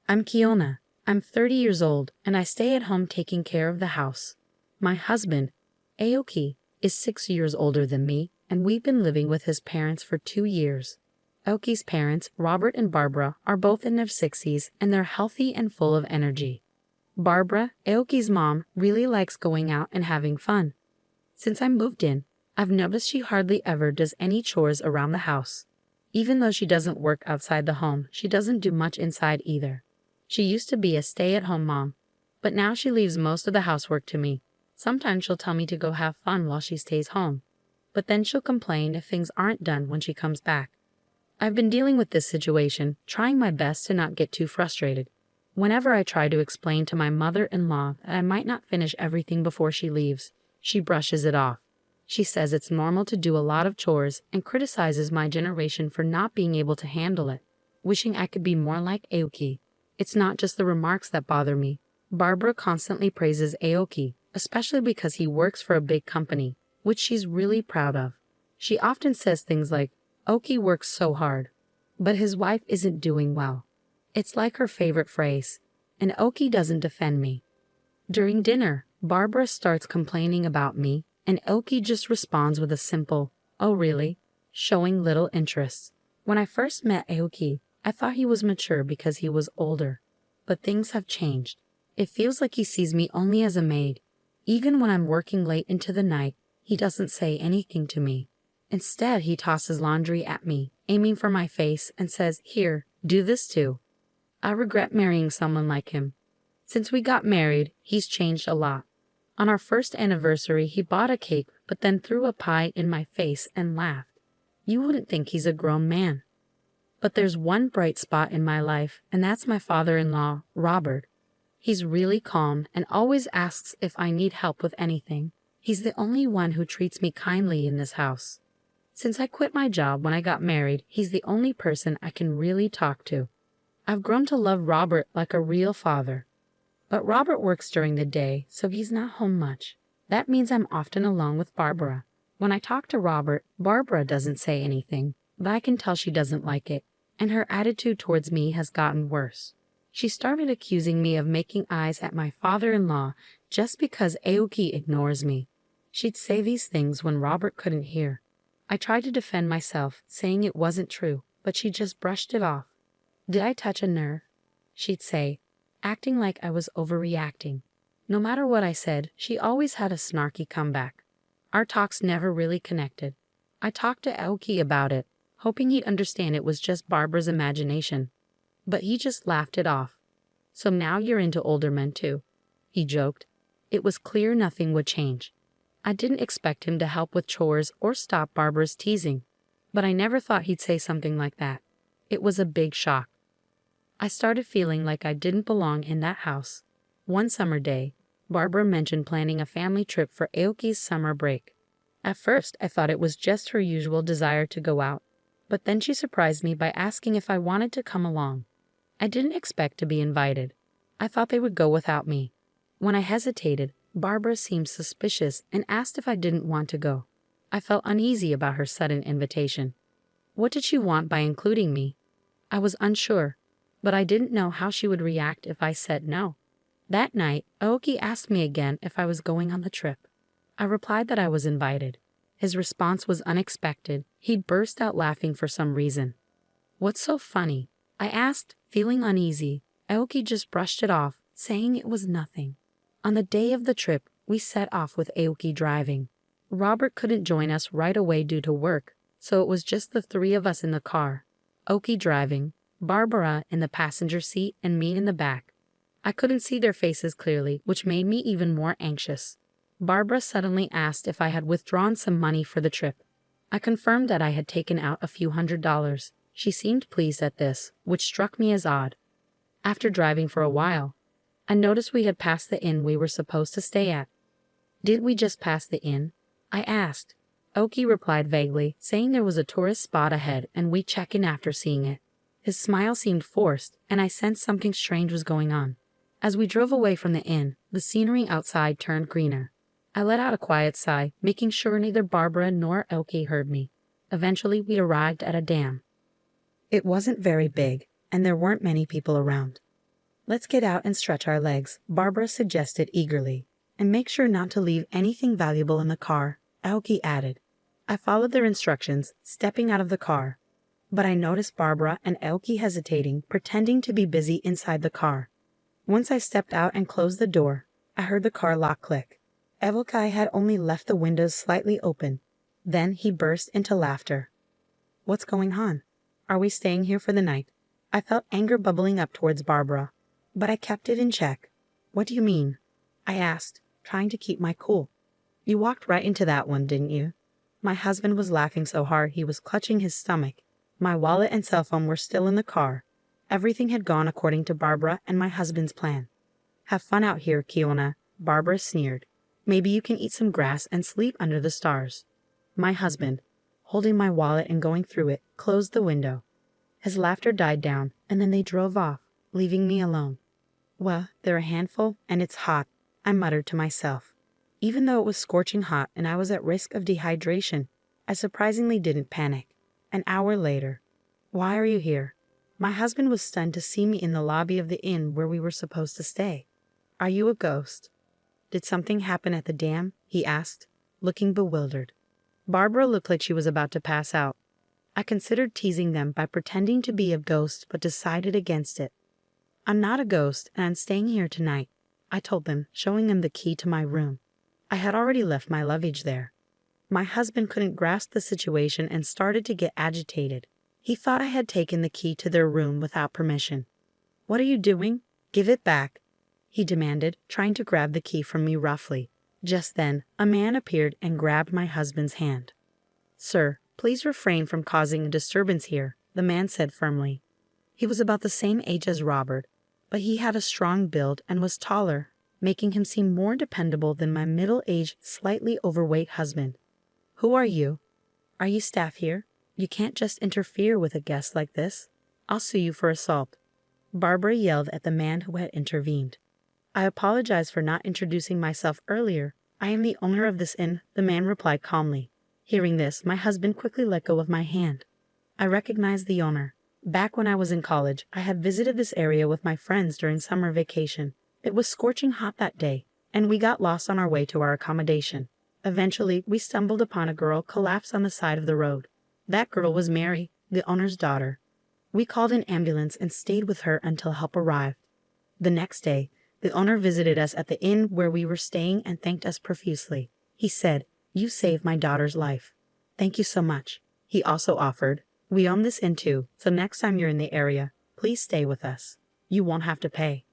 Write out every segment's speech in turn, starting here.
I'm Kiona. I'm 30 years old, and I stay at home taking care of the house. My husband, Aoki, is 6 years older than me, and we've been living with his parents for 2 years. Aoki's parents, Robert and Barbara, are both in their 60s, and they're healthy and full of energy. Barbara, Aoki's mom, really likes going out and having fun. Since I moved in, I've noticed she hardly ever does any chores around the house. Even though she doesn't work outside the home, she doesn't do much inside either. She used to be a stay-at-home mom, but now she leaves most of the housework to me. Sometimes she'll tell me to go have fun while she stays home, but then she'll complain if things aren't done when she comes back. I've been dealing with this situation, trying my best to not get too frustrated. Whenever I try to explain to my mother-in-law that I might not finish everything before she leaves, she brushes it off. She says it's normal to do a lot of chores and criticizes my generation for not being able to handle it, wishing I could be more like Aoki. It's not just the remarks that bother me. Barbara constantly praises Aoki, especially because he works for a big company, which she's really proud of. She often says things like, "Aoki works so hard, but his wife isn't doing well." It's like her favorite phrase, and Aoki doesn't defend me. During dinner, Barbara starts complaining about me, and Aoki just responds with a simple, "Oh really?" showing little interest. When I first met Aoki, I thought he was mature because he was older, but things have changed. It feels like he sees me only as a maid. Even when I'm working late into the night, he doesn't say anything to me. Instead, he tosses laundry at me, aiming for my face, and says, "Here, do this too." I regret marrying someone like him. Since we got married, he's changed a lot. On our first anniversary, he bought a cake, but then threw a pie in my face and laughed. You wouldn't think he's a grown man. But there's one bright spot in my life, and that's my father-in-law, Robert. He's really calm and always asks if I need help with anything. He's the only one who treats me kindly in this house. Since I quit my job when I got married, he's the only person I can really talk to. I've grown to love Robert like a real father. But Robert works during the day, so he's not home much. That means I'm often alone with Barbara. When I talk to Robert, Barbara doesn't say anything, but I can tell she doesn't like it, and her attitude towards me has gotten worse. She started accusing me of making eyes at my father-in-law just because Aoki ignores me. She'd say these things when Robert couldn't hear. I tried to defend myself, saying it wasn't true, but she just brushed it off. "Did I touch a nerve?" she'd say, acting like I was overreacting. No matter what I said, she always had a snarky comeback. Our talks never really connected. I talked to Aoki about it, hoping he'd understand it was just Barbara's imagination. But he just laughed it off. "So now you're into older men too," he joked. It was clear nothing would change. I didn't expect him to help with chores or stop Barbara's teasing, but I never thought he'd say something like that. It was a big shock. I started feeling like I didn't belong in that house. One summer day, Barbara mentioned planning a family trip for Aoki's summer break. At first, I thought it was just her usual desire to go out, but then she surprised me by asking if I wanted to come along. I didn't expect to be invited. I thought they would go without me. When I hesitated, Barbara seemed suspicious and asked if I didn't want to go. I felt uneasy about her sudden invitation. What did she want by including me? I was unsure, but I didn't know how she would react if I said no. That night, Aoki asked me again if I was going on the trip. I replied that I was invited. His response was unexpected. He burst out laughing for some reason. "What's so funny?" I asked, feeling uneasy. Aoki just brushed it off, saying it was nothing. On the day of the trip, we set off with Aoki driving. Robert couldn't join us right away due to work, so it was just the three of us in the car. Aoki driving, Barbara in the passenger seat, and me in the back. I couldn't see their faces clearly, which made me even more anxious. Barbara suddenly asked if I had withdrawn some money for the trip. I confirmed that I had taken out a few $100s. She seemed pleased at this, which struck me as odd. After driving for a while, I noticed we had passed the inn we were supposed to stay at. "Did we just pass the inn?" I asked. Aoki replied vaguely, saying there was a tourist spot ahead and we'd check in after seeing it. His smile seemed forced, and I sensed something strange was going on. As we drove away from the inn, the scenery outside turned greener. I let out a quiet sigh, making sure neither Barbara nor Aoki heard me. Eventually, we arrived at a dam. It wasn't very big, and there weren't many people around. Let's get out and stretch our legs, Barbara suggested eagerly. And make sure not to leave anything valuable in the car, Aoki added. I followed their instructions, stepping out of the car. But I noticed Barbara and Aoki hesitating, pretending to be busy inside the car. Once I stepped out and closed the door, I heard the car lock click. Aoki had only left the windows slightly open. Then he burst into laughter. What's going on? Are we staying here for the night? I felt anger bubbling up towards Barbara, but I kept it in check. What do you mean? I asked, trying to keep my cool. You walked right into that one, didn't you? My husband was laughing so hard he was clutching his stomach. My wallet and cell phone were still in the car. Everything had gone according to Barbara and my husband's plan. Have fun out here, Kiona, Barbara sneered. Maybe you can eat some grass and sleep under the stars. My husband, holding my wallet and going through it, closed the window. His laughter died down, and then they drove off, leaving me alone. Well, they're a handful, and it's hot, I muttered to myself. Even though it was scorching hot and I was at risk of dehydration, I surprisingly didn't panic. An hour later. Why are you here? My husband was stunned to see me in the lobby of the inn where we were supposed to stay. Are you a ghost? Did something happen at the dam? He asked, looking bewildered. Barbara looked like she was about to pass out. I considered teasing them by pretending to be a ghost but decided against it. I'm not a ghost and I'm staying here tonight, I told them, showing them the key to my room. I had already left my luggage there. My husband couldn't grasp the situation and started to get agitated. He thought I had taken the key to their room without permission. What are you doing? Give it back, he demanded, trying to grab the key from me roughly. Just then, a man appeared and grabbed my husband's hand. Sir, please refrain from causing a disturbance here, the man said firmly. He was about the same age as Robert, but he had a strong build and was taller, making him seem more dependable than my middle-aged, slightly overweight husband. Who are you? Are you staff here? You can't just interfere with a guest like this. I'll sue you for assault. Barbara yelled at the man who had intervened. I apologize for not introducing myself earlier. I am the owner of this inn, the man replied calmly. Hearing this, my husband quickly let go of my hand. I recognized the owner. Back when I was in college, I had visited this area with my friends during summer vacation. It was scorching hot that day, and we got lost on our way to our accommodation. Eventually, we stumbled upon a girl collapsed on the side of the road. That girl was Mary, the owner's daughter. We called an ambulance and stayed with her until help arrived. The next day, the owner visited us at the inn where we were staying and thanked us profusely. He said, "You saved my daughter's life. Thank you so much." He also offered, "We own this inn too, so next time you're in the area, please stay with us. You won't have to pay."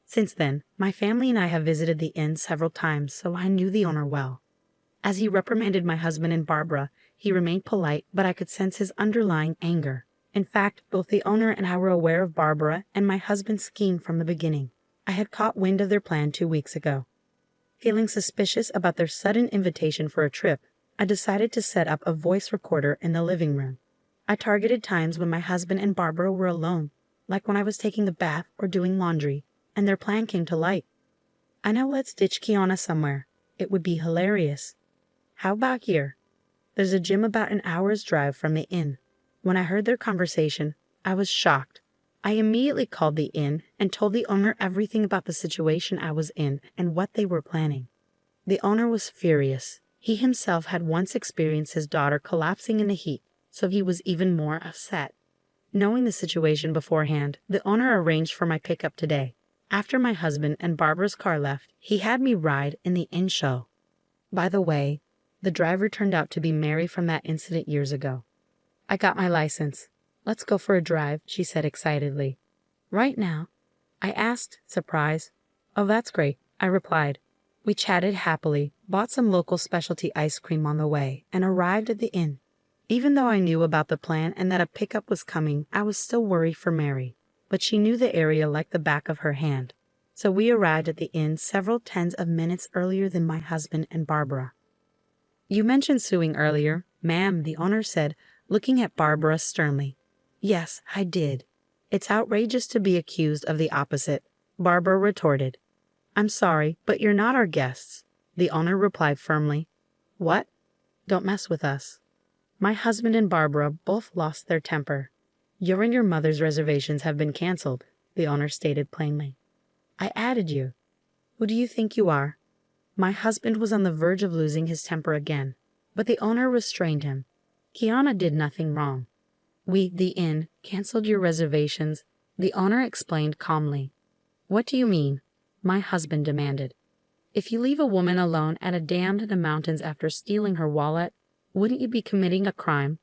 Since then, my family and I have visited the inn several times, so I knew the owner well. As he reprimanded my husband and Barbara, he remained polite, but I could sense his underlying anger. In fact, both the owner and I were aware of Barbara and my husband's scheme from the beginning. I had caught wind of their plan 2 weeks ago. Feeling suspicious about their sudden invitation for a trip, I decided to set up a voice recorder in the living room. I targeted times when my husband and Barbara were alone, like when I was taking a bath or doing laundry, and their plan came to light. I know let's ditch Kiona somewhere. It would be hilarious. How about here? There's a gym about an hour's drive from the inn. When I heard their conversation, I was shocked. I immediately called the inn and told the owner everything about the situation I was in and what they were planning. The owner was furious. He himself had once experienced his daughter collapsing in the heat, so he was even more upset. Knowing the situation beforehand, the owner arranged for my pickup today. After my husband and Barbara's car left, he had me ride in the inn show. By the way, the driver turned out to be Mary from that incident years ago. I got my license. Let's go for a drive, she said excitedly. Right now? I asked, surprised. Oh, that's great, I replied. We chatted happily, bought some local specialty ice cream on the way, and arrived at the inn. Even though I knew about the plan and that a pickup was coming, I was still worried for Mary. But she knew the area like the back of her hand. So we arrived at the inn several tens of minutes earlier than my husband and Barbara. You mentioned suing earlier, ma'am, the owner said, looking at Barbara sternly. Yes, I did. It's outrageous to be accused of the opposite, Barbara retorted. I'm sorry, but you're not our guests, the owner replied firmly. What? Don't mess with us. My husband and Barbara both lost their temper. Your and your mother's reservations have been canceled. the owner stated plainly. I added you. Who do you think you are? My husband was on the verge of losing his temper again, but the owner restrained him. Kiana did nothing wrong. We, the inn, canceled your reservations, the owner explained calmly. What do you mean? My husband demanded. If you leave a woman alone at a dam in the mountains after stealing her wallet, wouldn't you be committing a crime?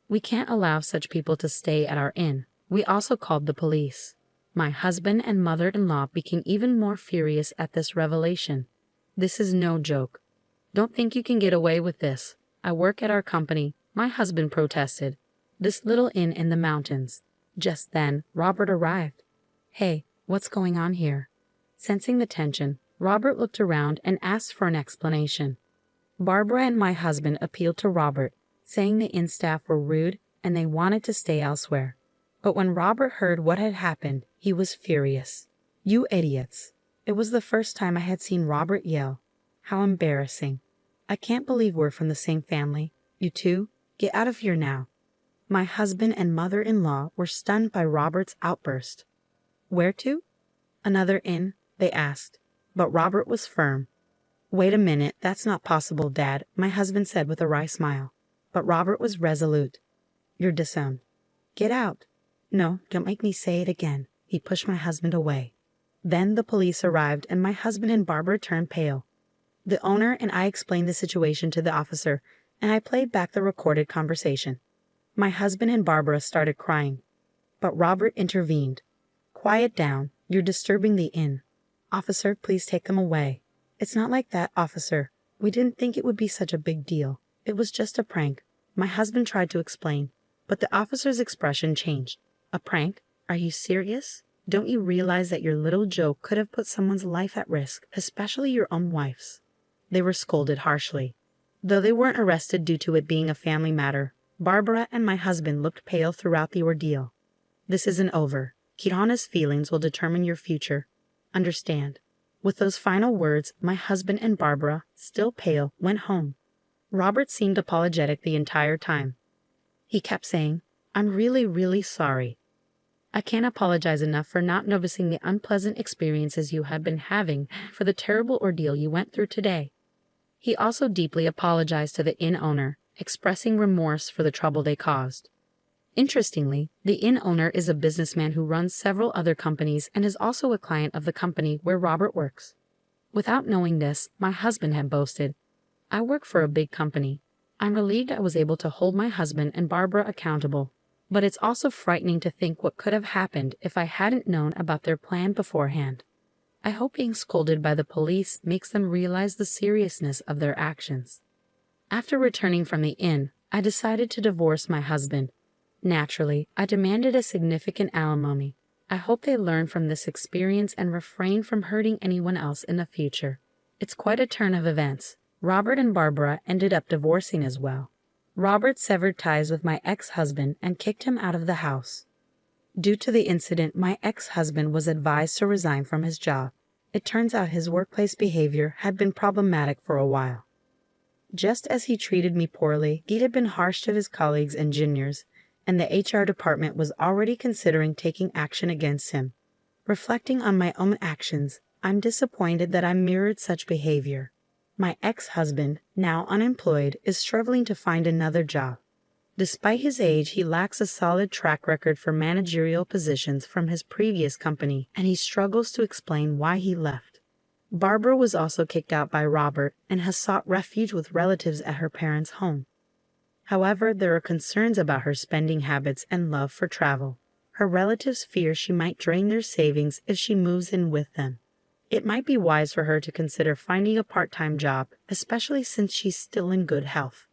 We can't allow such people to stay at our inn. We also called the police. My husband and mother-in-law became even more furious at this revelation. This is no joke. Don't think you can get away with this. I work at our company, my husband protested. This little inn in the mountains. Just then, Robert arrived. Hey, what's going on here? Sensing the tension, Robert looked around and asked for an explanation. Barbara and my husband appealed to Robert, saying the inn staff were rude and they wanted to stay elsewhere. But when Robert heard what had happened, he was furious. You idiots. It was the first time I had seen Robert yell. How embarrassing. I can't believe we're from the same family. You two, get out of here now. My husband and mother-in-law were stunned by Robert's outburst. Where to? Another inn, they asked. But Robert was firm. Wait a minute, that's not possible, Dad, my husband said with a wry smile. But Robert was resolute. You're disowned. Get out. No, don't make me say it again. He pushed my husband away. Then the police arrived and my husband and Barbara turned pale. The owner and I explained the situation to the officer, and I played back the recorded conversation. My husband and Barbara started crying. But Robert intervened. Quiet down. You're disturbing the inn. Officer, please take them away. It's not like that, officer. We didn't think it would be such a big deal. It was just a prank. My husband tried to explain, but the officer's expression changed. A prank? Are you serious? Don't you realize that your little joke could have put someone's life at risk, especially your own wife's? They were scolded harshly. Though they weren't arrested due to it being a family matter, Barbara and my husband looked pale throughout the ordeal. This isn't over. Kirana's feelings will determine your future. Understand. With those final words, my husband and Barbara, still pale, went home. Robert seemed apologetic the entire time. He kept saying, I'm really, really sorry. I can't apologize enough for not noticing the unpleasant experiences you have been having, for the terrible ordeal you went through today. He also deeply apologized to the inn owner, expressing remorse for the trouble they caused. Interestingly, the inn owner is a businessman who runs several other companies and is also a client of the company where Robert works. Without knowing this, my husband had boasted, I work for a big company. I'm relieved I was able to hold my husband and Barbara accountable, but it's also frightening to think what could have happened if I hadn't known about their plan beforehand. I hope being scolded by the police makes them realize the seriousness of their actions. After returning from the inn, I decided to divorce my husband. Naturally, I demanded a significant alimony. I hope they learn from this experience and refrain from hurting anyone else in the future. It's quite a turn of events. Robert and Barbara ended up divorcing as well. Robert severed ties with my ex-husband and kicked him out of the house. Due to the incident, my ex-husband was advised to resign from his job. It turns out his workplace behavior had been problematic for a while. Just as he treated me poorly, he had been harsh to his colleagues and juniors, and the HR department was already considering taking action against him. Reflecting on my own actions, I'm disappointed that I mirrored such behavior. My ex-husband, now unemployed, is struggling to find another job. Despite his age, he lacks a solid track record for managerial positions from his previous company, and he struggles to explain why he left. Barbara was also kicked out by Robert and has sought refuge with relatives at her parents' home. However, there are concerns about her spending habits and love for travel. Her relatives fear she might drain their savings if she moves in with them. It might be wise for her to consider finding a part-time job, especially since she's still in good health.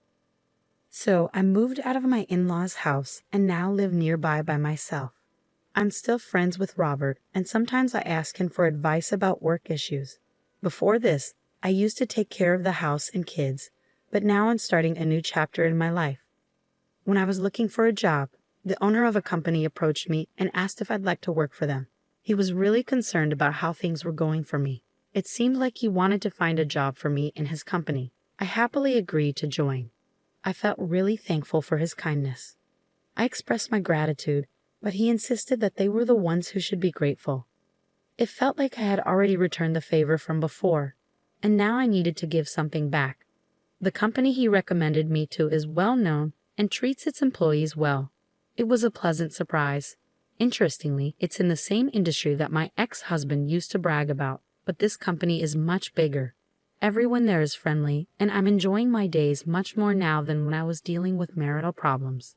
So I moved out of my in-laws' house and now live nearby by myself. I'm still friends with Robert, and sometimes I ask him for advice about work issues. Before this, I used to take care of the house and kids, but now I'm starting a new chapter in my life. When I was looking for a job, the owner of a company approached me and asked if I'd like to work for them. He was really concerned about how things were going for me. It seemed like he wanted to find a job for me in his company. I happily agreed to join. I felt really thankful for his kindness. I expressed my gratitude, but he insisted that they were the ones who should be grateful. It felt like I had already returned the favor from before, and now I needed to give something back. The company he recommended me to is well known and treats its employees well. It was a pleasant surprise. Interestingly, it's in the same industry that my ex-husband used to brag about, but this company is much bigger. Everyone there is friendly, and I'm enjoying my days much more now than when I was dealing with marital problems.